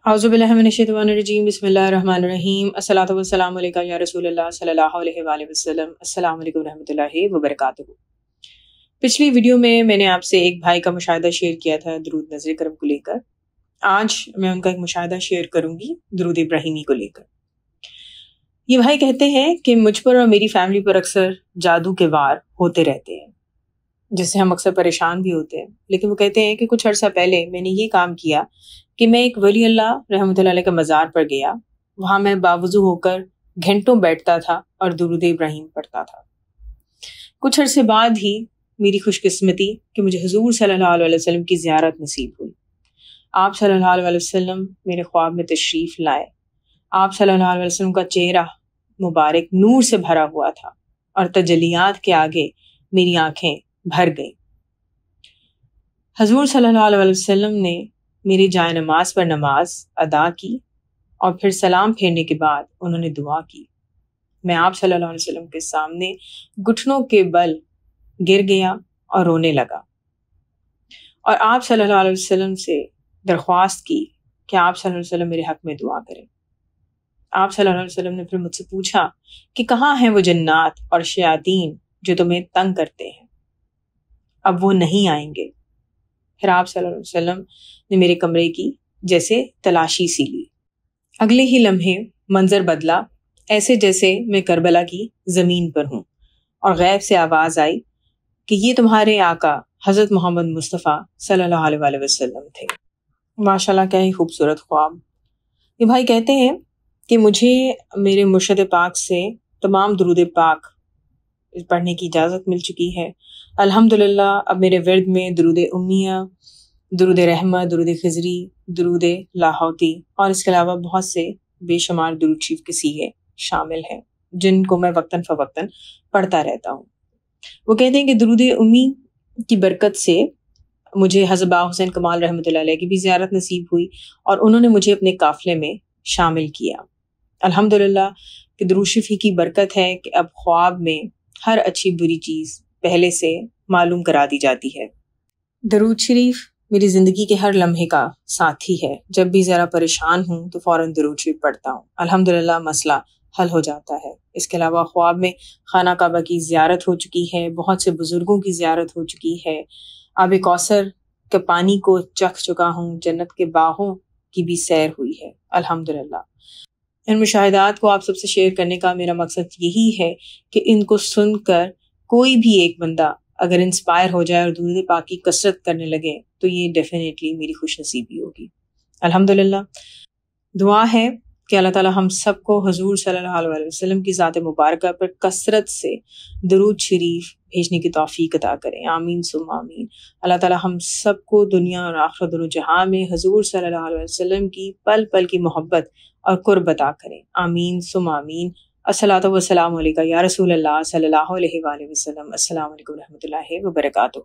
اعوذ باللہ من الشیطان الرجیم بسم اللہ الرحمن الرحیم الصلاۃ والسلام علیکہ یا رسول اللہ صلی اللہ علیہ وآلہ وسلم۔ السلام علیکم ورحمۃ اللہ وبرکاتہ۔ پچھلی ویڈیو میں نے آپ سے ایک بھائی کا مشاہدہ شیئر کیا تھا درود نظر کرم کو لے کر۔ آج میں ان کا ایک مشاہدہ شیئر کروں گی درود ابراہیمی کو لے کر۔ یہ بھائی کہتے ہیں کہ مجھ پر اور میری فیملی پر اکثر جادو کے وار ہوتے رہتے ہیں، جس سے ہم اکثر پریشان بھی ہوتے ہیں، لیکن وہ کہتے ہیں کہ کچھ عرصہ پہلے میں نے یہ کام کیا کہ میں ایک ولی اللہ رحمۃ اللہ علیہ کے مزار پر گیا۔ وہاں میں باوضو ہو کر گھنٹوں بیٹھتا تھا اور درود ابراہیم پڑھتا تھا۔ کچھ عرصے بعد ہی میری خوش قسمتی کہ مجھے حضور صلی اللہ علیہ وسلم کی زیارت نصیب ہوئی۔ آپ صلی اللہ علیہ وسلم میرے خواب میں تشریف لائے۔ آپ صلی اللہ علیہ وسلم کا چہرہ مبارک نور سے بھرا ہوا تھا اور تجلیات کے آگے میری آنکھیں بھر گئیں۔ حضور صلی اللہ علیہ وسلم نے میری جائے نماز پر نماز ادا کی اور پھر سلام پھیرنے کے بعد انہوں نے دعا کی۔ میں آپ صلی اللہ علیہ وسلم کے سامنے گھٹنوں کے بل گر گیا اور رونے لگا، اور آپ صلی اللہ علیہ وسلم سے درخواست کی کہ آپ صلی اللہ علیہ وسلم میرے حق میں دعا کریں۔ آپ صلی اللہ علیہ وسلم نے پھر مجھ سے پوچھا کہ کہاں ہیں وہ جنات اور شیاطین جو تمہیں تنگ کرتے ہیں؟ اب وہ نہیں آئیں گے۔ پھر آپ صلی اللہ علیہ وسلم نے میرے کمرے کی جیسے تلاشی سی لی۔ اگلے ہی لمحے منظر بدلا، ایسے جیسے میں کربلا کی زمین پر ہوں، اور غیب سے آواز آئی کہ یہ تمہارے آقا حضرت محمد مصطفیٰ صلی اللہ علیہ وآلہ وسلم تھے۔ ماشاءاللہ کیا ہی خوبصورت خواب۔ یہ بھائی کہتے ہیں کہ مجھے میرے مرشد پاک سے تمام درود پاک پڑھنے کی اجازت مل چکی ہے۔ الحمدللہ اب میرے ورد میں درود امیہ، درود رحمت، درود خضری، درود لاہوتی اور اس کے علاوہ بہت سے بے شمار درود شریف کے سیغے شامل ہیں، جن کو میں وقتاً فوقتاً پڑھتا رہتا ہوں۔ وہ کہتے ہیں کہ درود امی کی برکت سے مجھے حضرت با حسین کمال رحمۃ اللہ علیہ کی بھی زیارت نصیب ہوئی، اور انہوں نے مجھے اپنے قافلے میں شامل کیا۔ الحمدللہ کہ درود شریف ہی کی برکت ہے کہ اب خواب میں ہر اچھی بری چیز پہلے سے معلوم کرا دی جاتی ہے۔ درود شریف میری زندگی کے ہر لمحے کا ساتھی ہے۔ جب بھی ذرا پریشان ہوں تو فوراً درود شریف پڑھتا ہوں، الحمدللہ مسئلہ حل ہو جاتا ہے۔ اس کے علاوہ خواب میں خانہ کعبہ کی زیارت ہو چکی ہے، بہت سے بزرگوں کی زیارت ہو چکی ہے، آب کوثر کے پانی کو چکھ چکا ہوں، جنت کے باغوں کی بھی سیر ہوئی ہے، الحمدللہ۔ ان مشاہدات کو آپ سب سے شیئر کرنے کا میرا مقصد یہی ہے کہ ان کو سن کر کوئی بھی ایک بندہ اگر انسپائر ہو جائے اور درود پاک کی کثرت کرنے لگے تو یہ ڈیفینیٹلی میری خوش نصیبی ہوگی۔ الحمدللہ دعا ہے کہ اللہ تعالی ہم سب کو حضور صلی اللہ علیہ وسلم کی ذات مبارکہ پر کثرت سے درود شریف بھیجنے کی توفیق عطا کریں، آمین ثم آمین۔ اللہ تعالی ہم سب کو دنیا اور آخرت دونوں جہاں میں حضور صلی اللہ علیہ وسلم کی پل پل کی محبت اور قرب عطا کریں، آمین ثم آمین۔ الصلاۃ والسلام علیکہ یا رسول اللہ صلی اللہ علیہ وآلہ وسلم۔ السلام علیکم ورحمۃ اللہ وبرکاتہ۔